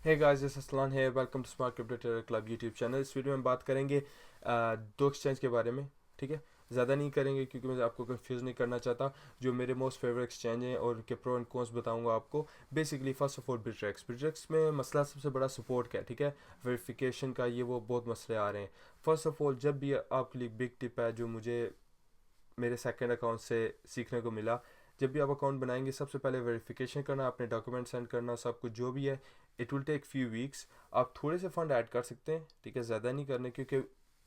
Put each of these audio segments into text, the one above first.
Hey guys, this is Aslan है। Welcome to smart crypto trader club YouTube channel. इस video में बात करेंगे दो एक्सचेंज के बारे में। ठीक है, ज़्यादा नहीं करेंगे क्योंकि मैं आपको कंफ्यूज नहीं करना चाहता। जो मेरे मोस्ट फेवरेट एक्सचेंज हैं और उनके प्रो एंड कॉन्स बताऊंगा आपको। बेसिकली फर्स्ट ऑफ ऑल बिटरेक्स में मसला सबसे बड़ा सपोर्ट का है। ठीक है, वेरिफिकेशन का ये वो बहुत मसले आ रहे हैं। फर्स्ट ऑफ ऑल, जब भी आपके लिए बिग टिप है जो मुझे मेरे सेकंड अकाउंट से सीखने को मिला। जब भी आप अकाउंट बनाएंगे सबसे पहले वेरिफिकेशन करना, अपने डॉक्यूमेंट सेंड करना, सब कुछ जो भी है। It will take few weeks. आप थोड़े से फंड ऐड कर सकते हैं, ठीक है, ज़्यादा नहीं करने क्योंकि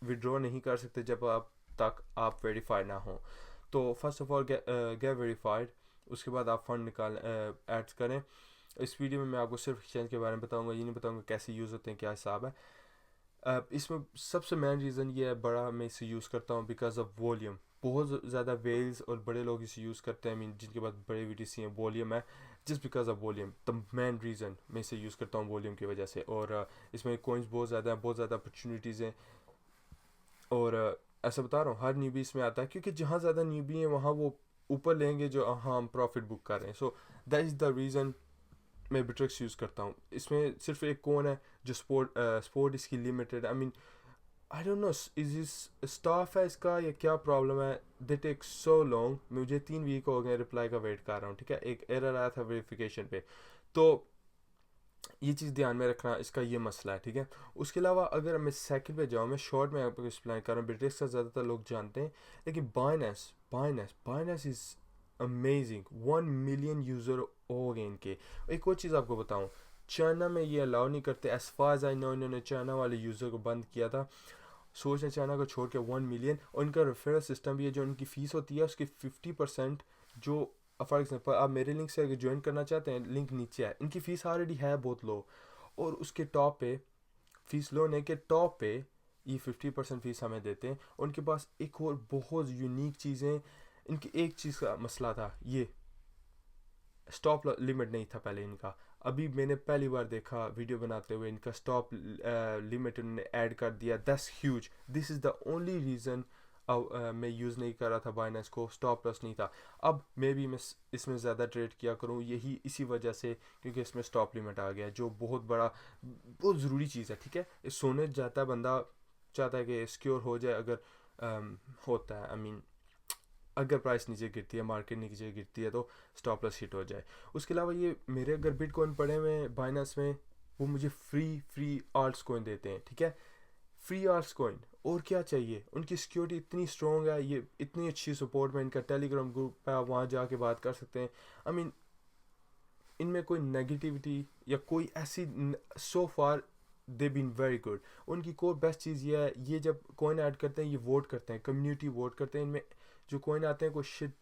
विड्रॉ नहीं कर सकते जब आप वेरीफाइड ना हो। तो first of all get verified, उसके बाद आप फंड निकाल ऐड करें। इस वीडियो में मैं आपको सिर्फ एक्सचेंज के बारे में बताऊंगा, ये नहीं बताऊंगा कैसे यूज़ होते हैं, क्या हिसाब है। इसमें सबसे मेन रीज़न ये है बड़ा, मैं इसे यूज़ करता हूँ बिकॉज ऑफ वॉल्यूम। बहुत ज़्यादा वेल्स और बड़े लोग इसे यूज़ करते हैं, मीन जिनके पास बड़े वीटीसी हैं, वॉल्यूम है। Just because of volume, the main reason मैं इसे यूज़ करता हूँ वॉल्यूम की वजह से। और इसमें कॉइन्स बहुत ज़्यादा हैं, बहुत ज़्यादा अपॉर्चुनिटीज़ हैं। और ऐसा बता रहा हूँ, हर न्यूबी इसमें आता है क्योंकि जहाँ ज़्यादा न्यूबी हैं वहाँ वो ऊपर लेंगे जो हाँ हम प्रॉफिट बुक कर रहे हैं। So that is the reason मैं बिट्रिक्स यूज़ करता हूँ। इसमें सिर्फ एक कौन है जो स्पोर्ट इसकी limited, I mean I don't know is इस स्टाफ है इसका या क्या प्रॉब्लम है। दे टेक सो लॉन्ग, मुझे 3 वीक हो गए रिप्लाई का वेट कर रहा हूँ। ठीक है, एक एरर आया था वेरिफिकेशन पे। तो ये चीज़ ध्यान में रखना, इसका ये मसला है। ठीक है, उसके अलावा अगर मैं सेकंड पे जाऊँ, मैं शॉर्ट में आपको एक्सप्लेन कर रहा हूँ। ब्रिटिश का ज़्यादातर लोग जानते हैं, लेकिन Binance is amazing. 1 million user हो गए इनके। एक और चीज़ आपको बताऊँ, चाइना में ये अलाउ नहीं करते। As far as I know, इन्होंने चाइना वाले यूज़र को बंद किया था। सोच है चाइना को छोड़ के 1 मिलियन। और इनका रेफरल सिस्टम भी है, जो उनकी फ़ीस होती है उसकी 50%। जो फॉर एग्जांपल आप मेरे लिंक से अगर ज्वाइन करना चाहते हैं, लिंक नीचे है। इनकी फ़ीस ऑलरेडी है बहुत लो, और उसके टॉप पे फीस लो ने के टॉप पे ये 50% फीस हमें देते हैं। उनके पास एक और बहुत यूनिक चीज़ें। इनकी एक चीज़ का मसला था, ये स्टॉप लिमिट नहीं था पहले इनका। अभी मैंने पहली बार देखा वीडियो बनाते हुए इनका स्टॉप लिमिट उन्होंने ऐड कर दिया। That's huge. This is the only reason मैं यूज़ नहीं कर रहा था बाइनेंस को, स्टॉप लॉस नहीं था। अब मे भी मैं इसमें ज़्यादा ट्रेड किया करूँ, यही इसी वजह से, क्योंकि इसमें स्टॉप लिमिट आ गया जो बहुत बड़ा बहुत ज़रूरी चीज़ है। ठीक है, इस सोने जाता है बंदा, चाहता है कि सिक्योर हो जाए। अगर होता है, आई मीन अगर प्राइस नीचे गिरती है, मार्केट नीचे गिरती है, तो स्टॉप लॉस हिट हो जाए। उसके अलावा ये मेरे अगर बिटकॉइन पड़े हुए हैं बाइनेंस में, वो मुझे फ्री आर्ट्स कॉइन देते हैं। ठीक है, फ्री आर्ट्स कॉइन, और क्या चाहिए। उनकी सिक्योरिटी इतनी स्ट्रॉन्ग है, ये इतनी अच्छी सपोर्ट में। इनका टेलीग्राम ग्रुप है, आप वहाँ जाके बात कर सकते हैं। आई मीन इनमें कोई नेगेटिविटी या कोई ऐसी, सो फार दे बीन वेरी गुड। उनकी कोर बेस्ट चीज़ ये है, ये जब कॉइन ऐड करते हैं ये वोट करते हैं, कम्युनिटी वोट करते हैं। इनमें जो कॉइन आते हैं कोई शिट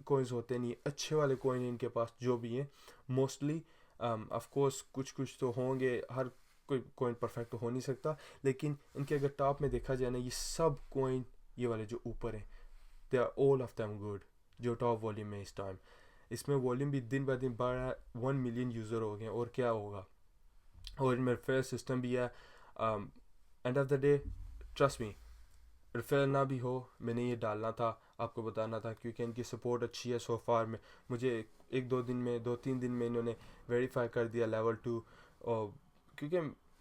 कॉइन्स होते नहीं, अच्छे वाले कॉइन इनके पास जो भी हैं मोस्टली। ऑफ कोर्स कुछ कुछ तो होंगे, हर कोई कॉइन परफेक्ट तो हो नहीं सकता, लेकिन इनके अगर टॉप में देखा जाए ना, ये सब कॉइन, ये वाले जो ऊपर हैं, they are all of them good. जो टॉप वॉल्यूम में इस टाइम, इसमें वॉल्यूम भी दिन ब दिन बढ़ रहा है। 1 मिलियन यूज़र हो गए, और क्या होगा। और इनमें रेफरल सिस्टम भी है। End of the day, trust me, referral ना भी हो, मैंने ये डालना था, आपको बताना था, क्योंकि इनकी सपोर्ट अच्छी है। सो फार में मुझे एक दो दिन में, 2-3 दिन में इन्होंने वेरीफाई कर दिया लेवल 2। और क्योंकि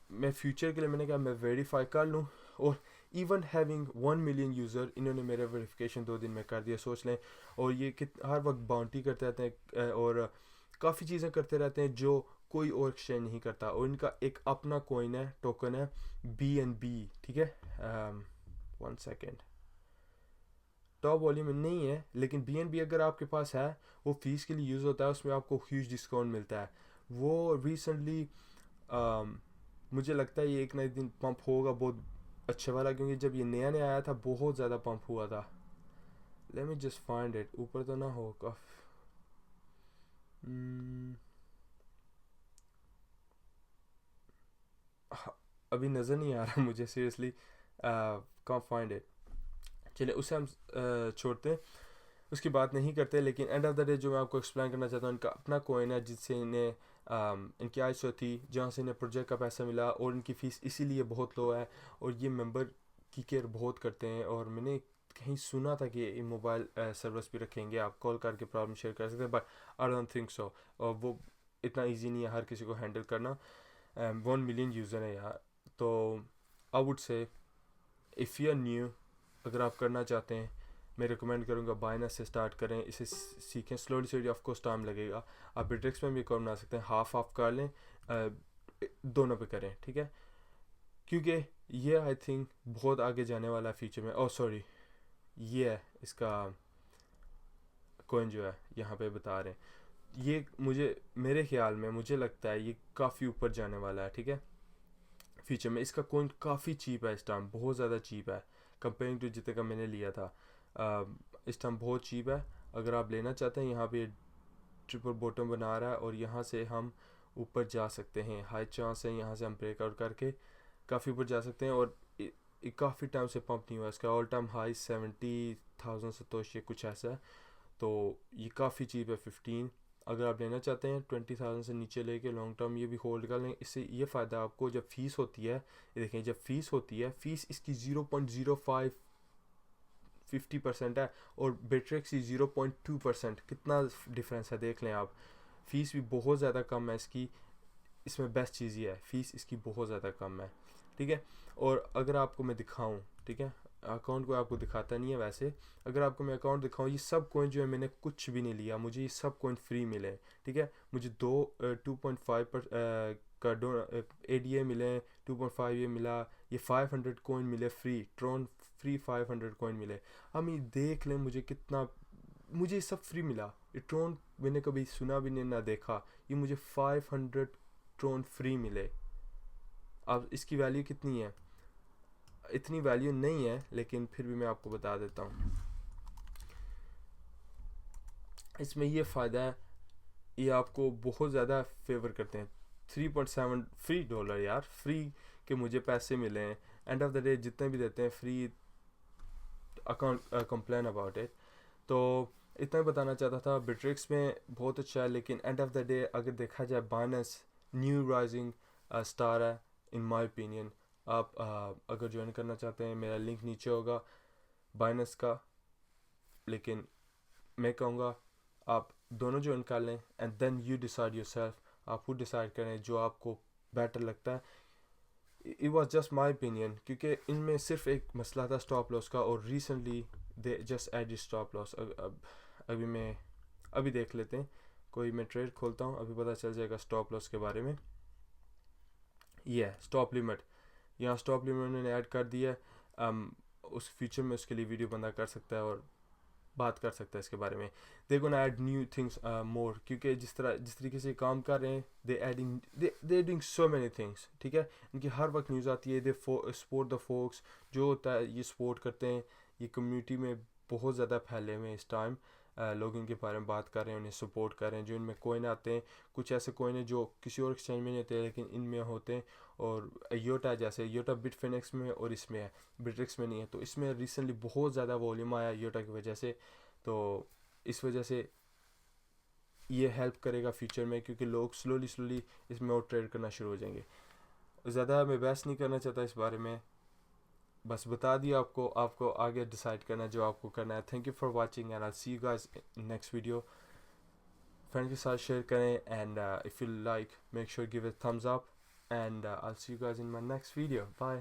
मैं फ्यूचर के लिए मैंने कहा मैं वेरीफाई कर लूँ। और इवन हैविंग 1 मिलियन यूज़र, इन्होंने मेरा वेरिफिकेशन 2 दिन में कर दिया, सोच लें। और ये कि हर वक्त बाउंटी करते रहते हैं, और काफ़ी चीज़ें करते रहते हैं जो कोई और एक्सचेंज नहीं करता। और इनका एक अपना कॉइन है, टोकन है, BNB। ठीक है, 1 सेकेंड, टॉप वॉल्यूम में नहीं है, लेकिन BNB अगर आपके पास है, वो फीस के लिए यूज़ होता है, उसमें आपको ह्यूज डिस्काउंट मिलता है। वो रिसेंटली मुझे लगता है ये एक ना एक दिन पंप होगा बहुत अच्छे वाला, क्योंकि जब ये नया नया आया था बहुत ज़्यादा पंप हुआ था। Let me just find it, ऊपर तो ना हो अभी नज़र नहीं आ रहा मुझे सीरियसली, कांट फाइंड इट। चलिए उसे हम छोड़ते हैं, उसकी बात नहीं करते। लेकिन एंड ऑफ द डे जो मैं आपको एक्सप्लेन करना चाहता हूँ, इनका अपना कॉइन है जिससे इन्हें इनकी आइसो थी, जहाँ से इन्हें प्रोजेक्ट का पैसा मिला, और इनकी फ़ीस इसीलिए बहुत लो है। और ये मेंबर की केयर बहुत करते हैं। और मैंने कहीं सुना था कि ये मोबाइल सर्विस भी रखेंगे, आप कॉल करके प्रॉब्लम शेयर कर सकते हैं, but I don't think so. और वो इतना ईजी नहीं है हर किसी को हैंडल करना। 1 मिलियन यूज़र है यार। तो I would say if you are new, अगर आप करना चाहते हैं, मैं रिकमेंड करूँगा बाइनस से स्टार्ट करें, इसे सीखें slowly slowly, of course time लगेगा। आप बिट्रिक्स में भी अकाउंट बना सकते हैं, हाफ हाफ कर लें, दोनों पे करें, ठीक है, क्योंकि ये आई थिंक बहुत आगे जाने वाला है फ्यूचर में। ओह सॉरी, ये है इसका कॉइन जो है यहाँ पे बता रहे हैं, ये मुझे मेरे ख्याल में मुझे लगता है ये काफ़ी ऊपर जाने वाला है, ठीक है, फ्यूचर में। इसका कॉइन काफ़ी चीप है इस टाइम, बहुत ज़्यादा चीप है कंपेयरिंग टू जितने का मैंने लिया था। इस टाइम बहुत चीप है। अगर आप लेना चाहते हैं, यहाँ पे ट्रिपल बॉटम बना रहा है और यहाँ से हम ऊपर जा सकते हैं, हाई चांस है यहाँ से हम ब्रेकआउट करके काफ़ी ऊपर जा सकते हैं। और काफ़ी टाइम से पंप नहीं हुआ, इसका ऑल टाइम हाई 70,000 सतोश या कुछ ऐसा है। तो ये काफ़ी चीप है 15। अगर आप लेना चाहते हैं 20,000 से नीचे लेके लॉन्ग टर्म ये भी होल्ड कर लें। इससे ये फ़ायदा आपको, जब फ़ीस होती है, ये देखें, जब फ़ीस होती है, फ़ीस इसकी 0.05 50% है और बेट्रिक्स की 0.2%। कितना डिफरेंस है देख लें आप। फ़ीस भी बहुत ज़्यादा कम है इसकी, इसमें बेस्ट चीज़ ये है फ़ीस इसकी बहुत ज़्यादा कम है, ठीक है। और अगर आपको मैं दिखाऊं, ठीक है, अकाउंट को आपको दिखाता नहीं है वैसे, अगर आपको मैं अकाउंट दिखाऊं, ये सब कॉइन जो है मैंने कुछ भी नहीं लिया, मुझे ये सब कॉइन फ्री मिले, ठीक है। मुझे 2.5 पर का ADA मिले, 2.5 ये मिला, ये 500 कॉइन मिले फ्री, ट्रॉन फ्री 500 कॉइन मिले। हम ये देख लें मुझे कितना, मुझे ये सब फ्री मिला। ये ट्रॉन मैंने कभी सुना भी नहीं ना देखा, ये मुझे 500 ट्रॉन फ्री मिले। अब इसकी वैल्यू कितनी है, इतनी वैल्यू नहीं है, लेकिन फिर भी मैं आपको बता देता हूँ। इसमें ये फ़ायदा है, ये आपको बहुत ज़्यादा फेवर करते हैं। 3.7 फ्री डॉलर यार, फ्री के मुझे पैसे मिले हैं। एंड ऑफ द डे जितने भी देते हैं free, account complain about it. तो इतना ही बताना चाहता था। बिट्रिक्स में बहुत अच्छा है, लेकिन एंड ऑफ द डे अगर देखा जाए, बाइनेंस न्यू राइजिंग स्टार है इन माय ओपिनियन। आप अगर ज्वाइन करना चाहते हैं, मेरा लिंक नीचे होगा बाइनेंस का, लेकिन मैं कहूँगा आप दोनों ज्वाइन कर लें and then you decide yourself. आप खुद डिसाइड करें जो आपको बेटर लगता है। It was just my opinion, क्योंकि इनमें सिर्फ एक मसला था स्टॉप लॉस का, और recently they just add stop loss. अभी देख लेते हैं, कोई मैं ट्रेड खोलता हूँ, अभी पता चल जाएगा स्टॉप लॉस के बारे में। ये है स्टॉप लिमिट, यहाँ स्टॉप लिमिट उन्होंने ऐड कर दिया है। उस फ्यूचर में उसके लिए वीडियो बंदा कर सकता है और बात कर सकता है इसके बारे में। They gonna add new things more, क्योंकि जिस तरीके से काम कर रहे हैं, they doing so many things, ठीक है। इनकी हर वक्त न्यूज़ आती है, दे सपोर्ट द फोक्स, जो होता है ये सपोर्ट करते हैं। ये कम्युनिटी में बहुत ज़्यादा फैले हुए हैं इस टाइम, लोग इनके बारे में बात कर रहे हैं, उन्हें सपोर्ट कर रहे हैं। जो इनमें कोइन आते हैं, कुछ ऐसे कोइन हैं जो किसी और एक्सचेंज में नहीं होते लेकिन इनमें होते हैं। और योटा, जैसे योटा बिटफिनेक्स में और इसमें है, बिट्रिक्स में नहीं है। तो इसमें रिसेंटली बहुत ज़्यादा वॉल्यूम आया योटा की वजह से। तो इस वजह से ये हेल्प करेगा फ्यूचर में, क्योंकि लोग स्लोली स्लोली इसमें और ट्रेड करना शुरू हो जाएंगे। ज़्यादा मैं बहस नहीं करना चाहता इस बारे में, बस बता दिया आपको। आपको आगे डिसाइड करना जो आपको करना है। Thank you for watching and I see you guys next video. Friend के साथ शेयर करें and if you like make sure give it thumbs up and I see you guys in my next video. Bye.